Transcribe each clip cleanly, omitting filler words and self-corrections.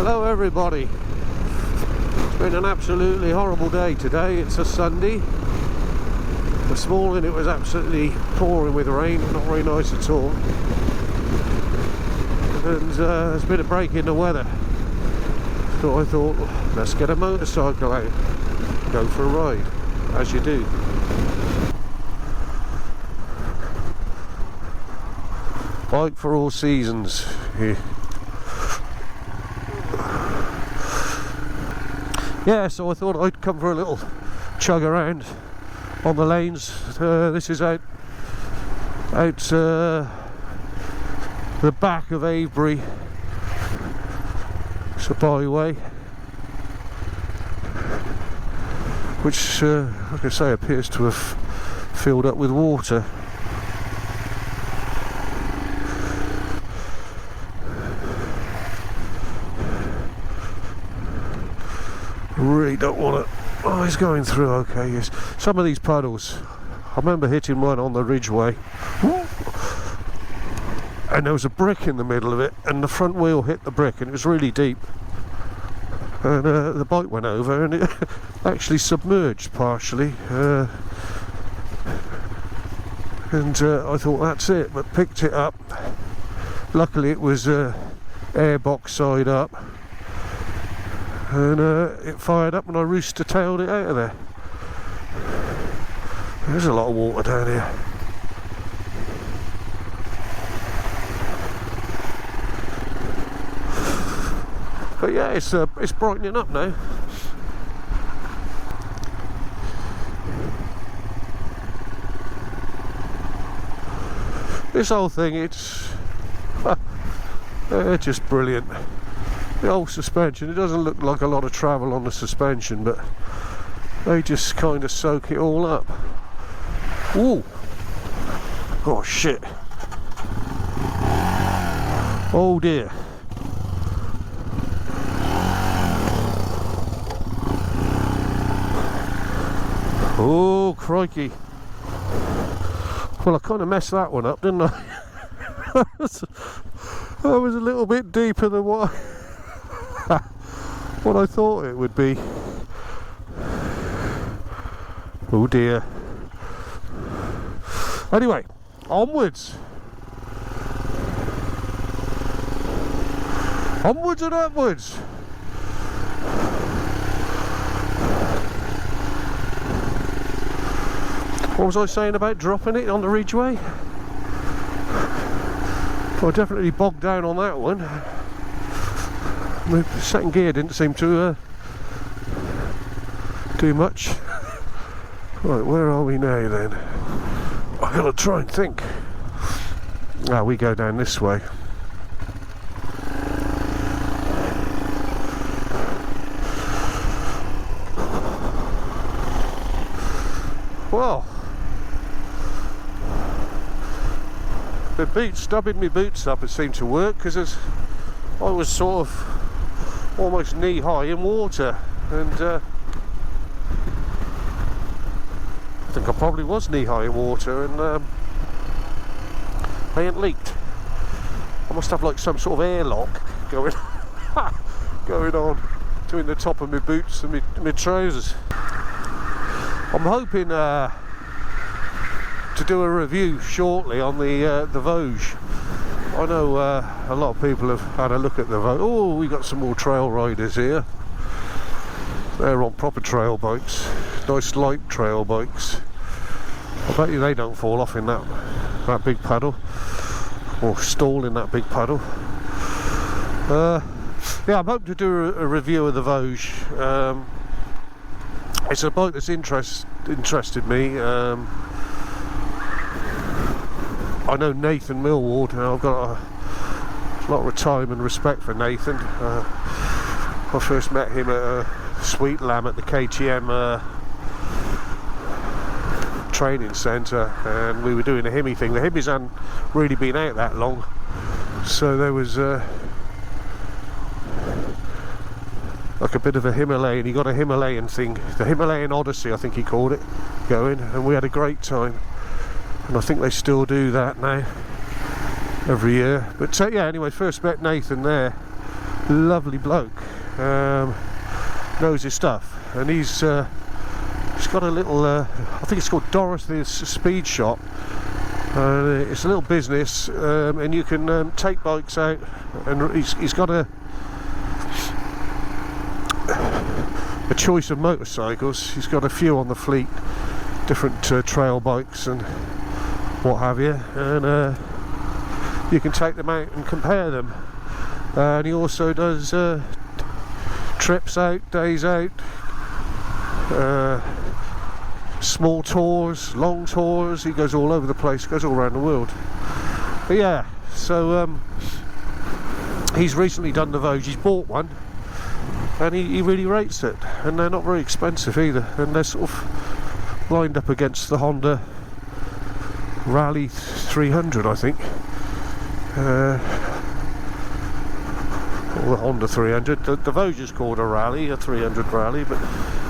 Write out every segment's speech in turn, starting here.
Hello everybody. It's been an absolutely horrible day today. It's a Sunday. This morning it was absolutely pouring with rain, not very nice at all. And there's been a break in the weather. So I thought, let's get a motorcycle out, go for a ride, as you do. Bike for all seasons. Yeah, so I thought I'd come for a little chug around on the lanes. This is out the back of Avebury. It's a byway, which, like I say, appears to have filled up with water. Really don't want to. Oh, he's going through okay. Yes, some of these puddles, I remember hitting one on the Ridgeway and there was a brick in the middle of it and the front wheel hit the brick and it was really deep, and the bike went over and it actually submerged partially, and I thought that's it, but picked it up. Luckily it was airbox side up, and it fired up and I rooster-tailed it out of there. There's a lot of water down here. But yeah, it's brightening up now. This whole thing, it's just brilliant. The old suspension, it doesn't look like a lot of travel on the suspension, but they just kind of soak it all up. Ooh! Oh shit! Oh dear! Oh crikey! Well, I kind of messed that one up, didn't I? I was a little bit deeper than what I thought it would be. Oh dear. Anyway, onwards. Onwards and upwards. What was I saying about dropping it on the Ridgeway? Well, I definitely bogged down on that one. The second gear didn't seem to do much. Right, where are we now then? I've got to try and think. Ah, we go down this way. Well, the boots, stubbing my boots up, it seemed to work, because I was sort of almost knee high in water, and I think I probably was knee high in water, and they ain't leaked. I must have like some sort of airlock going on between the top of my boots and my trousers. I'm hoping to do a review shortly on the Vosges. I know a lot of people have had a look at the Vosges. Oh, we got some more trail riders here. They're on proper trail bikes, nice light trail bikes. I bet you they don't fall off in that big paddle, or stall in that big paddle. Yeah, I'm hoping to do a review of the Vosges. It's a bike that's interested me. I know Nathan Millward, and I've got a lot of time and respect for Nathan. I first met him at a Sweet Lamb at the KTM training centre, and we were doing a Hemi thing. The Hemis hadn't really been out that long, so there was like a bit of a Himalayan. He got a Himalayan thing, the Himalayan Odyssey I think he called it, going, and we had a great time. And I think they still do that now every year. But yeah, anyway, first met Nathan there, lovely bloke, knows his stuff, and he's got a little, I think it's called Dorothy's Speed Shop. It's a little business, and you can take bikes out, and he's got a choice of motorcycles. He's got a few on the fleet, different trail bikes and what have you, and you can take them out and compare them. And he also does trips out, days out, small tours, long tours. He goes all over the place, goes all around the world. But yeah, so he's recently done the Vosges. He's bought one, and he really rates it, and they're not very expensive either, and they're sort of lined up against the Honda Rally 300, I think, or the Honda 300. The Vosges called a Rally, a 300 Rally, but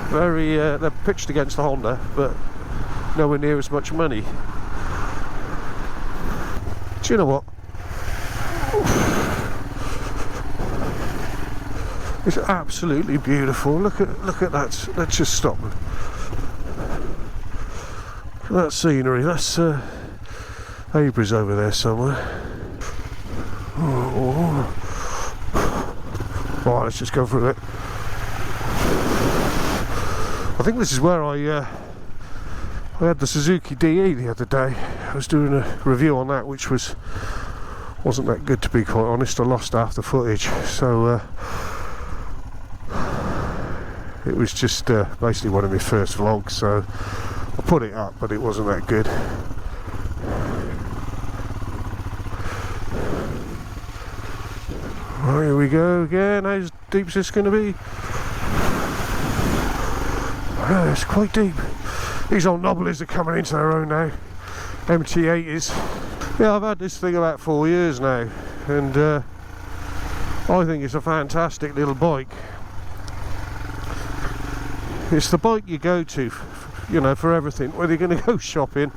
very they're pitched against the Honda, but nowhere near as much money. Do you know what? It's absolutely beautiful. Look at that. Let's just stop. Look at that scenery. That's Avebury's over there somewhere. Oh. Right, let's just go through it. I think this is where I had the Suzuki DE the other day. I was doing a review on that, which wasn't that good, to be quite honest. I lost half the footage, so it was just basically one of my first vlogs, so I put it up, but it wasn't that good. Right, here we go again. How deep's this going to be? Oh, it's quite deep. These old Nobblies are coming into their own now. MT80s. Yeah, I've had this thing about 4 years now, and I think it's a fantastic little bike. It's the bike you go to, you know, for everything. Whether you're going to go shopping,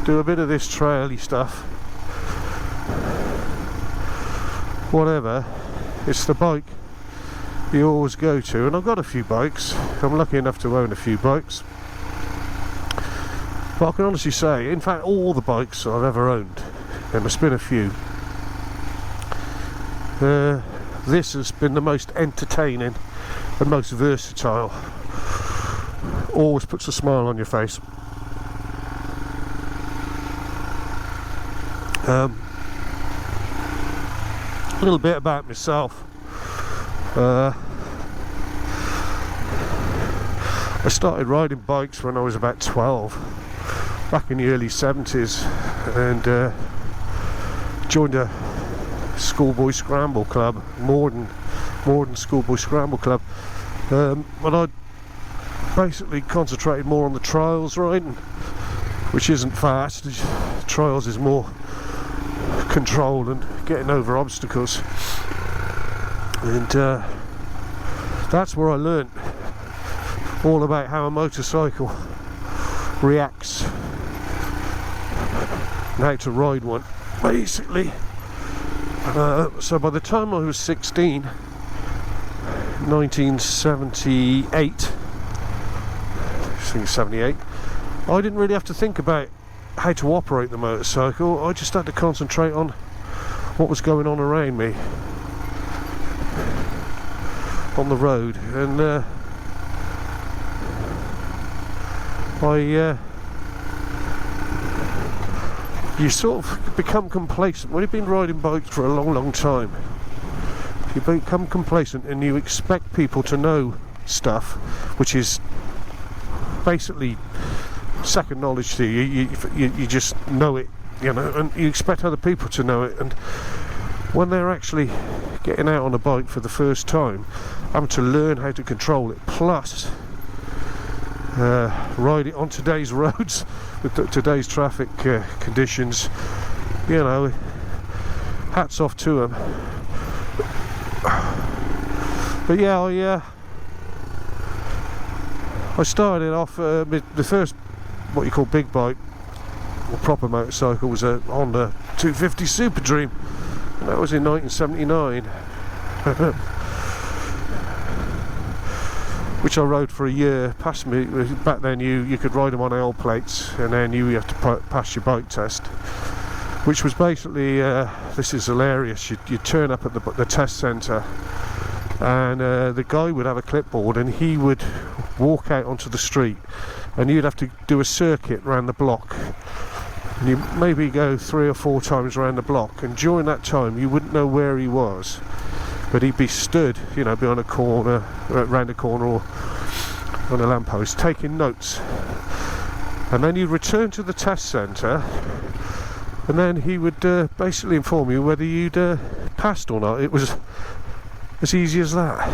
do a bit of this traily stuff, whatever, it's the bike you always go to. And I've got a few bikes. I'm lucky enough to own a few bikes. But I can honestly say, in fact, all the bikes I've ever owned, there must have been a few, this has been the most entertaining and most versatile. Always puts a smile on your face. A little bit about myself. I started riding bikes when I was about 12, back in the early 70s, and joined a schoolboy scramble club, Morden Schoolboy Scramble Club, and I basically concentrated more on the trials riding, which isn't fast. Trials is more control and getting over obstacles, and that's where I learnt all about how a motorcycle reacts and how to ride one, basically. So by the time I was 16, 1978, I think 78, I didn't really have to think about how to operate the motorcycle. I just had to concentrate on what was going on around me on the road, and you sort of become complacent when you've been riding bikes for a long time. You become complacent and you expect people to know stuff which is basically second knowledge to you. You just know it, you know, and you expect other people to know it. And when they're actually getting out on a bike for the first time, having to learn how to control it, plus ride it on today's roads with today's traffic conditions, you know, hats off to them. But yeah, I started off the first what you call big bike or proper motorcycle was a Honda 250 Super Dream, and that was in 1979. which I rode for a year. Passed me back then. You could ride them on L plates, and then you have to pass your bike test, which was basically this is hilarious. You turn up at the test centre, and the guy would have a clipboard, and he would walk out onto the street, and you'd have to do a circuit around the block, and you maybe go 3 or 4 times around the block, and during that time you wouldn't know where he was, but he'd be stood, you know, behind a corner, around a corner, or on a lamppost, taking notes. And then you'd return to the test centre, and then he would basically inform you whether you'd passed or not. It was as easy as that.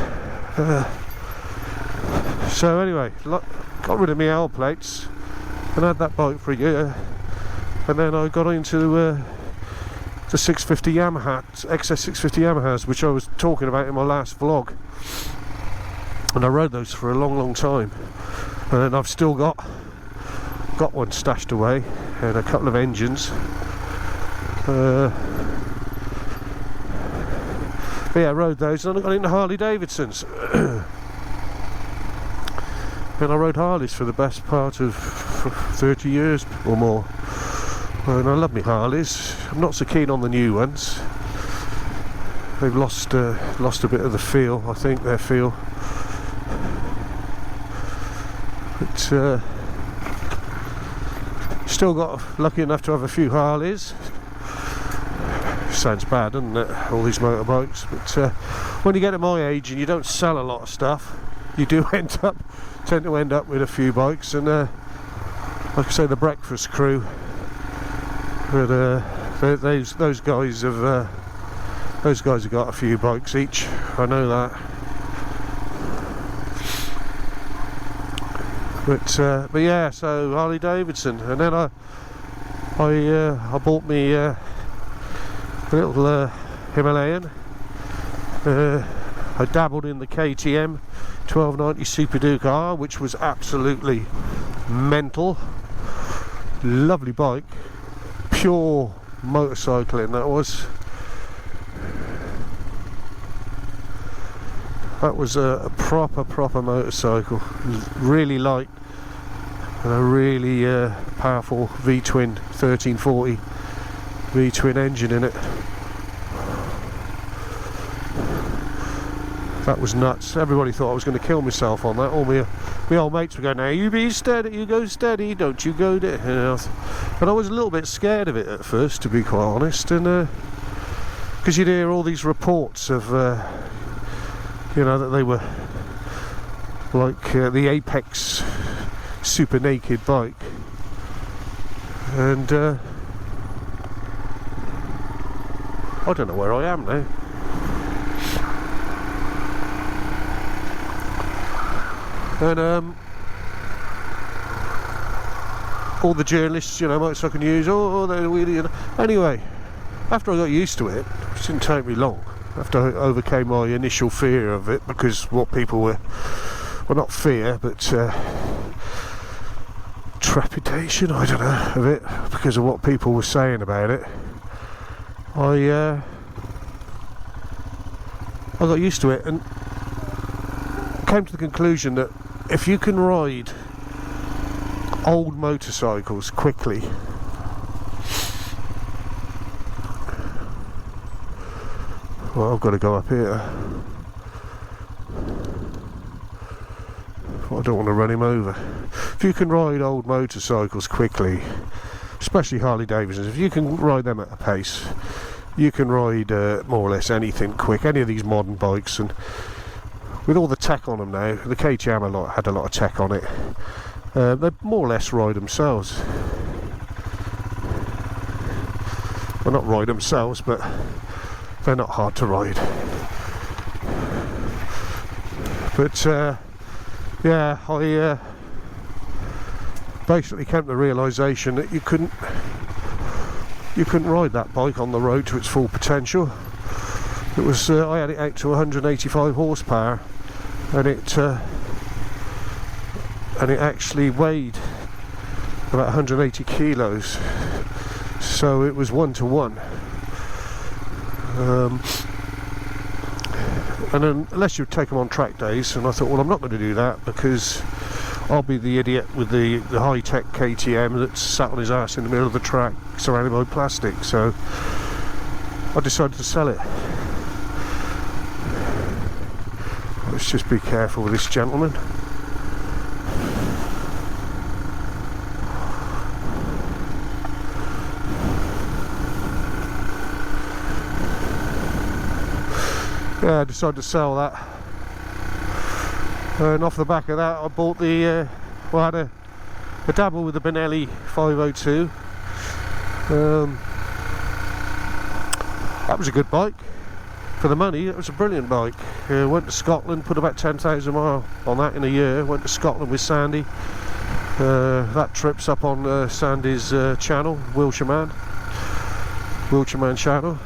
So anyway, got rid of my L plates and had that bike for a year, and then I got into the 650 Yamaha, XS650 Yamahas, which I was talking about in my last vlog, and I rode those for a long time, and I've still got one stashed away, and a couple of engines. But yeah, I rode those, and then I got into Harley Davidsons. And I rode Harleys for the best part of 30 years or more, and I love me Harleys. I'm not so keen on the new ones. They've lost a bit of the feel, I think, their feel. But still got lucky enough to have a few Harleys. Sounds bad, doesn't it, all these motorbikes, but when you get to my age and you don't sell a lot of stuff, you do tend to end up with a few bikes. And like I say, the breakfast crew, but those guys have got a few bikes each, I know that. But yeah, so Harley Davidson, and then I bought me a little Himalayan. I dabbled in the KTM 1290 Super Duke R, which was absolutely mental. Lovely bike, pure motorcycling that was. That was a proper motorcycle. Really light, and a really powerful V-twin 1340 V-twin engine in it. That was nuts. Everybody thought I was going to kill myself on that. All my old mates were going, "Now you be steady, you go steady, don't you go there." You know? And I was a little bit scared of it at first, to be quite honest, and because you'd hear all these reports of you know, that they were like the apex super naked bike, and I don't know where I am now. And all the journalists, you know, motorcycle news, they're really, you know. Anyway, after I got used to it, which didn't take me long, after I overcame my initial fear of it, because what people were, well, not fear, but trepidation, I don't know, of it, because of what people were saying about it, I got used to it and came to the conclusion that if you can ride old motorcycles quickly, well, I've got to go up here. Well, I don't want to run him over. If you can ride old motorcycles quickly, especially Harley Davidsons, if you can ride them at a pace, you can ride more or less anything quick, any of these modern bikes. And with all the tech on them now, the KTM had a lot of tech on it, they more or less ride themselves. Well, not ride themselves, but they're not hard to ride. But yeah, I basically came to the realisation that you couldn't ride that bike on the road to its full potential. It was I had it out to 185 horsepower, and it actually weighed about 180 kilos, so it was 1-to-1. and unless you take them on track days, and I thought, well, I'm not going to do that because I'll be the idiot with the high-tech KTM that's sat on his ass in the middle of the track surrounded by plastic. So I decided to sell it. Let's just be careful with this gentleman. Yeah, I decided to sell that, and off the back of that I bought the well, I had a dabble with the Benelli 502. That was a good bike for the money. It was a brilliant bike. Went to Scotland, put about 10,000 miles on that in a year. Went to Scotland with Sandy. That trip's up on Sandy's channel, Wiltshire Man channel.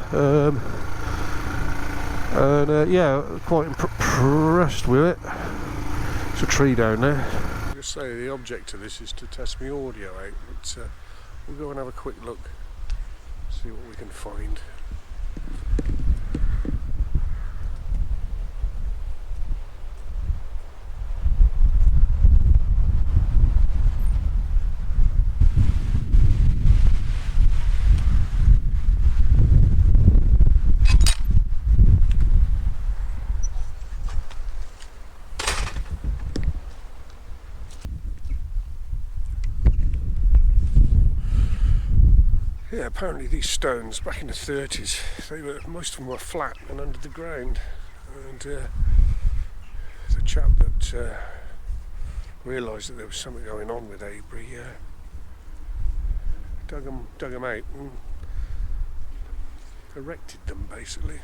And yeah, quite impressed with it. There's a tree down there. I just say the object of this is to test my audio out, but we'll go and have a quick look, see what we can find. Yeah, apparently these stones back in the 30s, most of them were flat and under the ground, and the chap that realised that there was something going on with Avebury dug them out and erected them basically.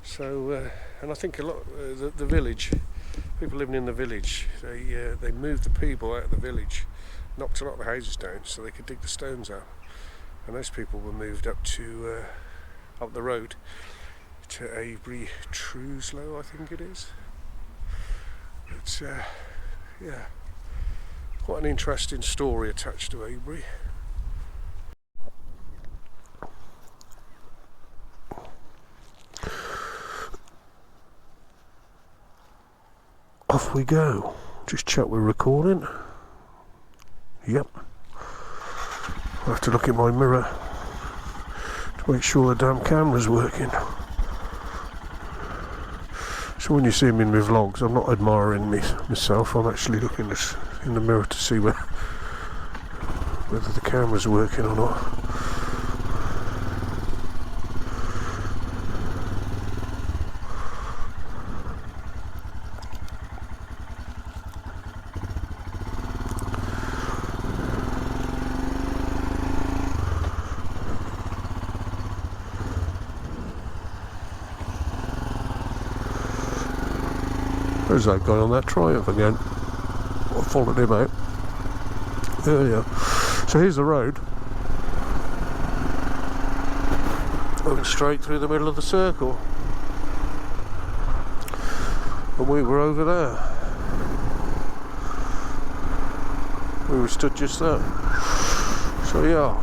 So, and I think a lot the village. People living in the village, they moved the people out of the village, knocked a lot of the houses down so they could dig the stones out, and those people were moved up to up the road to Avebury Truslow, I think it is. But yeah, quite an interesting story attached to Avebury. Off we go. Just check we're recording. Yep. I have to look in my mirror to make sure the damn camera's working. So when you see me in my vlogs, I'm not admiring myself. I'm actually looking in the mirror to see whether the camera's working or not. There's that guy on that Triumph again. I followed him out earlier. So here's the road. Going straight through the middle of the circle. And we were over there. We were stood just there. So yeah.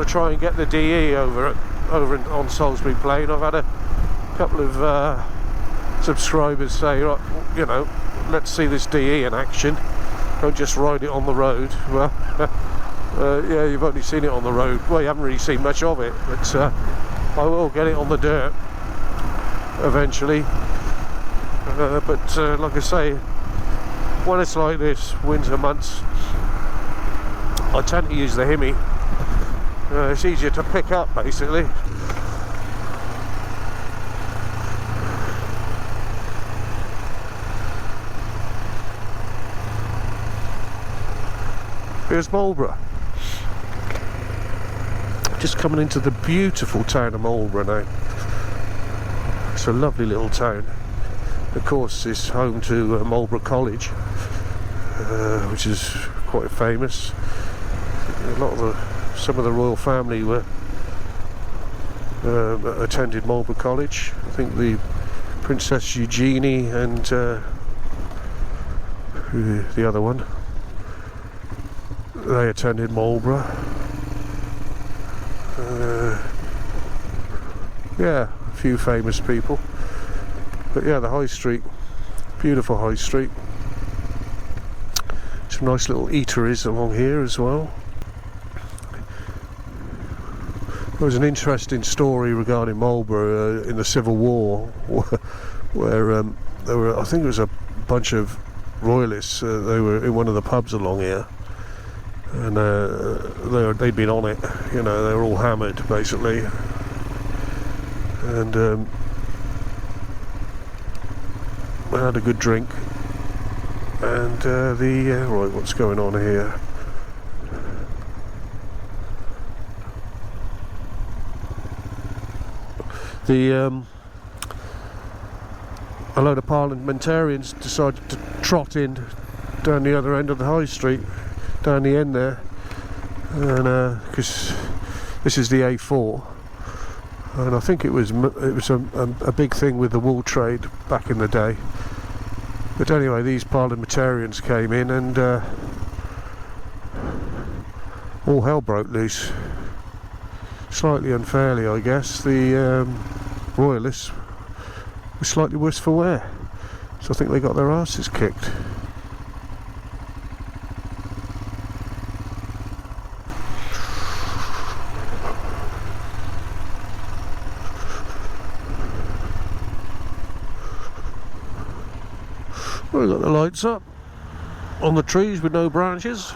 want to try and get the DE over on Salisbury Plain. I've had a couple of subscribers say, right, you know, let's see this DE in action, don't just ride it on the road. Well, yeah, you've only seen it on the road. Well, you haven't really seen much of it, but I will get it on the dirt eventually. But like I say, when it's like this, winter months, I tend to use the Hemi. It's easier to pick up, basically. Here's Marlborough. Just coming into the beautiful town of Marlborough now. It's a lovely little town. Of course, it's home to Marlborough College, which is quite famous. Some of the royal family were attended Marlborough College. I think the Princess Eugenie and the other one, they attended Marlborough. Yeah, a few famous people. But yeah, the High Street, beautiful High Street. Some nice little eateries along here as well. There was an interesting story regarding Marlborough in the Civil War, where there were, I think it was a bunch of royalists. They were in one of the pubs along here, and they'd been on it. You know, they were all hammered basically, and they had a good drink. And right, what's going on here? A load of parliamentarians decided to trot in down the other end of the High Street, down the end there, and because this is the A4, and I think it was a big thing with the wool trade back in the day. But anyway, these parliamentarians came in, and all hell broke loose. Slightly unfairly, I guess. The royalists were slightly worse for wear, so I think they got their asses kicked. We've got the lights up on the trees with no branches.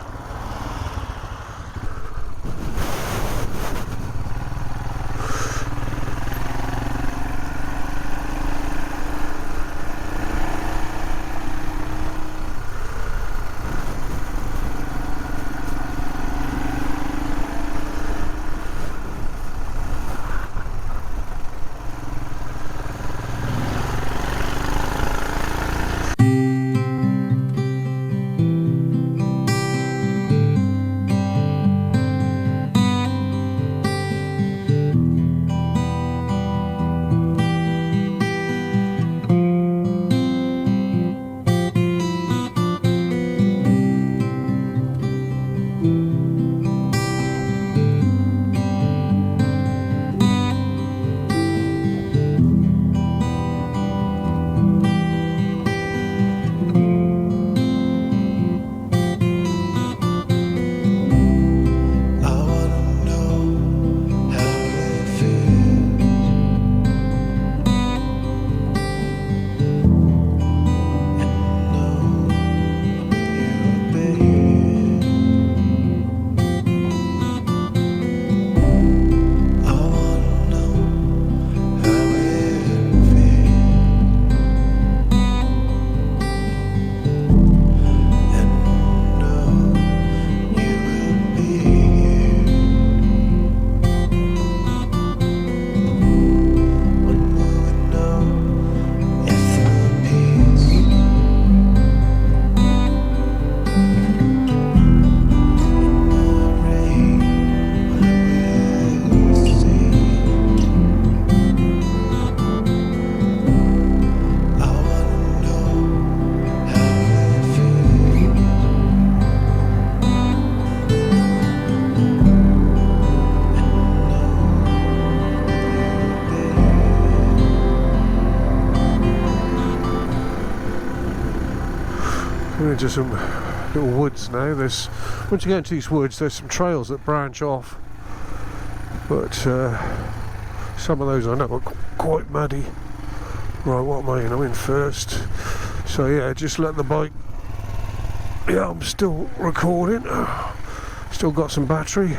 into some little woods now. Once you get into these woods, there's some trails that branch off, but some of those I know are quite muddy. Right, what am I in? I'm in first. So yeah, just let the bike. Yeah, I'm still recording. Still got some battery.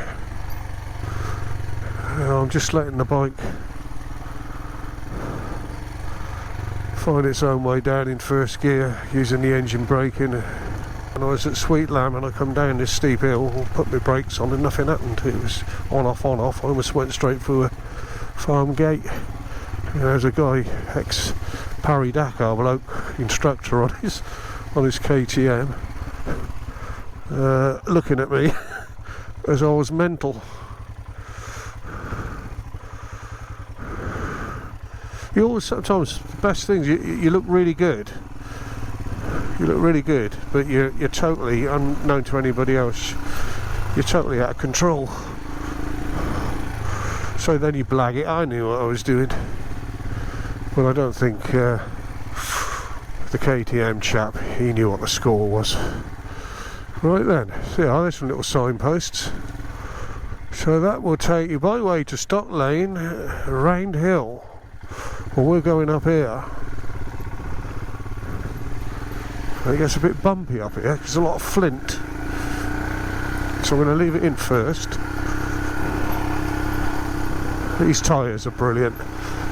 I'm just letting the bike find its own way down in first gear, using the engine braking. When I was at Sweet Lamb and I come down this steep hill, put my brakes on and nothing happened. It was on off. I almost went straight through a farm gate. And there's a guy, ex-Parry Dakar bloke, instructor on his KTM, looking at me as I was mental. You always, sometimes the best things, you look really good. You look really good, but you're totally unknown to anybody else. You're totally out of control. So then you blag it. I knew what I was doing, but I don't think the KTM chap, he knew what the score was. Right then, so yeah, there's some little signposts. So that will take you by way to Stock Lane, Round Hill. Well, we're going up here. It gets a bit bumpy up here because there's a lot of flint. So I'm going to leave it in first. These tyres are brilliant.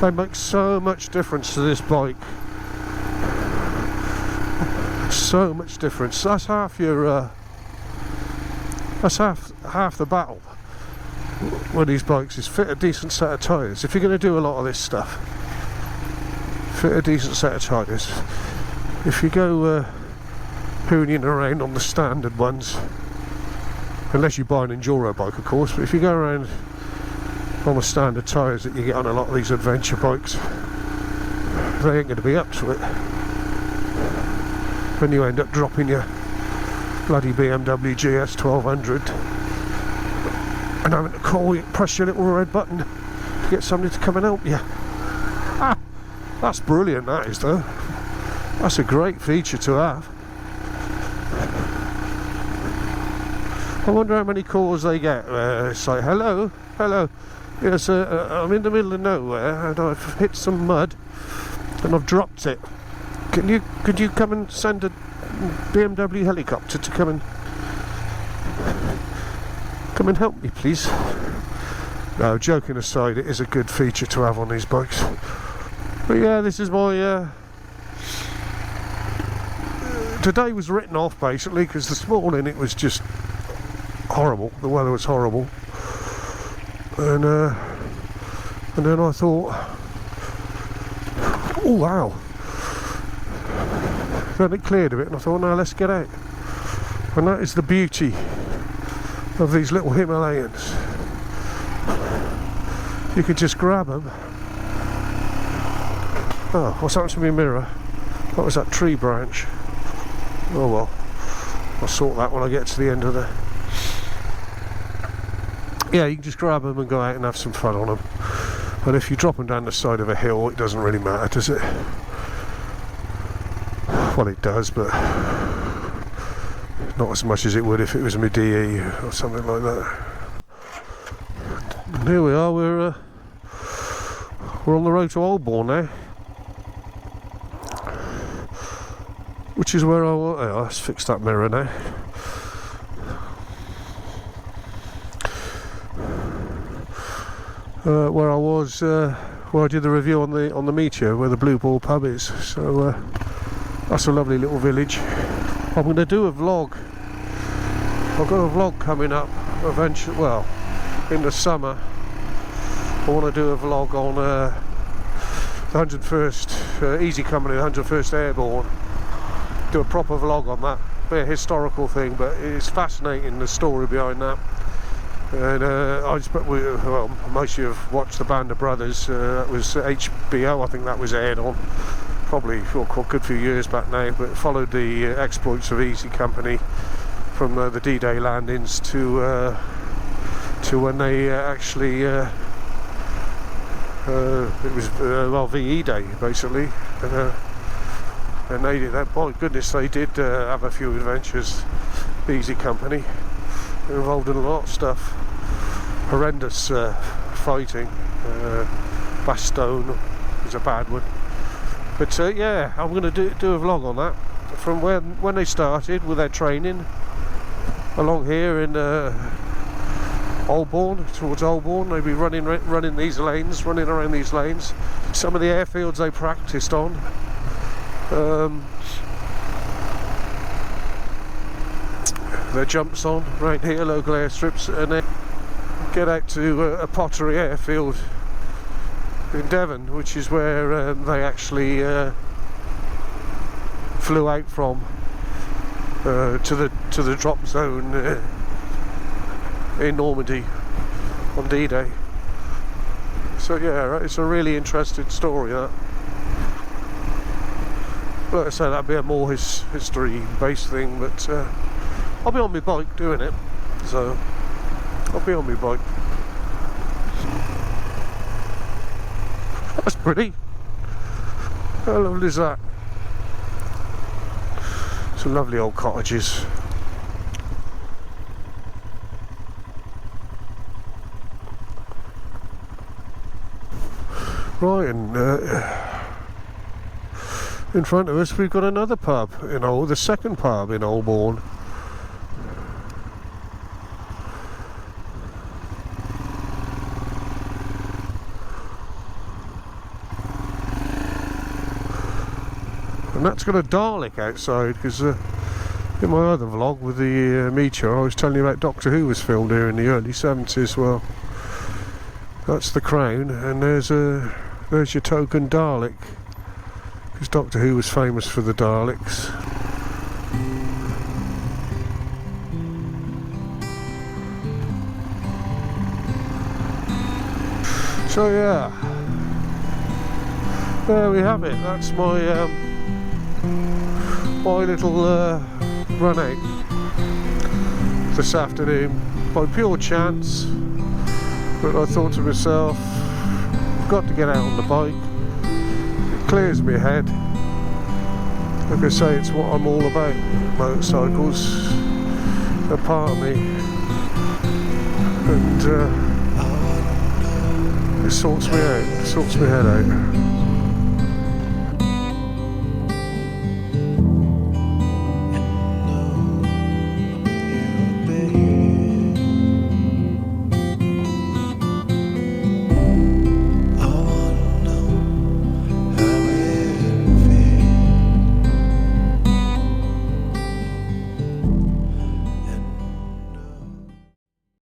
They make so much difference to this bike. So much difference. That's half your. That's half the battle with these bikes, is fit a decent set of tyres. If you're going to do a lot of this stuff, fit a decent set of tyres. If you go hooning around on the standard ones, unless you buy an enduro bike of course, but if you go around on the standard tyres that you get on a lot of these adventure bikes, they ain't going to be up to it. Then you end up dropping your bloody BMW GS 1200 and having to press your little red button to get somebody to come and help you. Ah, that's brilliant, that is though. That's a great feature to have. I wonder how many calls they get. It's like, hello, yes, I'm in the middle of nowhere and I've hit some mud and I've dropped it. Could you come and send a BMW helicopter to come and help me, please? No, joking aside, it is a good feature to have on these bikes. But yeah, this is my today was written off basically because this morning it was just horrible. The weather was horrible, and then I thought, oh wow. Then it cleared a bit and I thought, no, let's get out. And that is the beauty of these little Himalayans. You can just grab them. Oh, what's happened to my mirror? What was that tree branch? Oh well, I'll sort that when I get to the end of the... Yeah, you can just grab them and go out and have some fun on them. And if you drop them down the side of a hill, it doesn't really matter, does it? Well, it does, but not as much as it would if it was my DE or something like that. And here we are, we're on the road to Oldbourne now, which is where I was. Oh, let's fix that mirror now. Where I was, where I did the review on the Meteor, where the Blue Ball pub is. So. That's a lovely little village. I'm going to do a vlog. I've got a vlog coming up eventually, well, in the summer. I want to do a vlog on the 101st Easy Company, the 101st Airborne. Do a proper vlog on that. Be a historical thing, but it's fascinating, the story behind that. And well, most of you have watched the Band of Brothers. That was HBO, I think that was aired on. Probably a good few years back now, but it followed the exploits of Easy Company from the D-Day landings to when they actually it was well, VE Day basically, and they did that. My goodness, they did have a few adventures. Easy company. They're involved in a lot of stuff. Horrendous fighting. Bastogne is a bad one. But yeah, I'm going to do a vlog on that from when they started with their training along here in Holborn, towards Holborn. They'd be running these lanes, running around these lanes. Some of the airfields they practiced on. Their jumps on right here, local airstrips, and then get out to a pottery airfield in Devon, which is where they actually flew out from to the drop zone in Normandy on D-Day. So yeah, it's a really interesting story, that. Like I say, that'd be a more history-based thing, but I'll be on my bike doing it, so I'll be on my bike. That's pretty. How lovely is that? Some lovely old cottages. Right, and in front of us we've got another pub, the second pub in Holborn. And that's got a Dalek outside, because in my other vlog with the meteor I was telling you about Doctor Who was filmed here in the early 70s. Well, that's the Crown, and there's your token Dalek, because Doctor Who was famous for the Daleks. So yeah, there we have it. That's my little run out this afternoon, by pure chance. But I thought to myself, I've got to get out on the bike. It clears my head. Like I say, it's what I'm all about. Motorcycles are part of me, and it sorts me out, sorts my head out.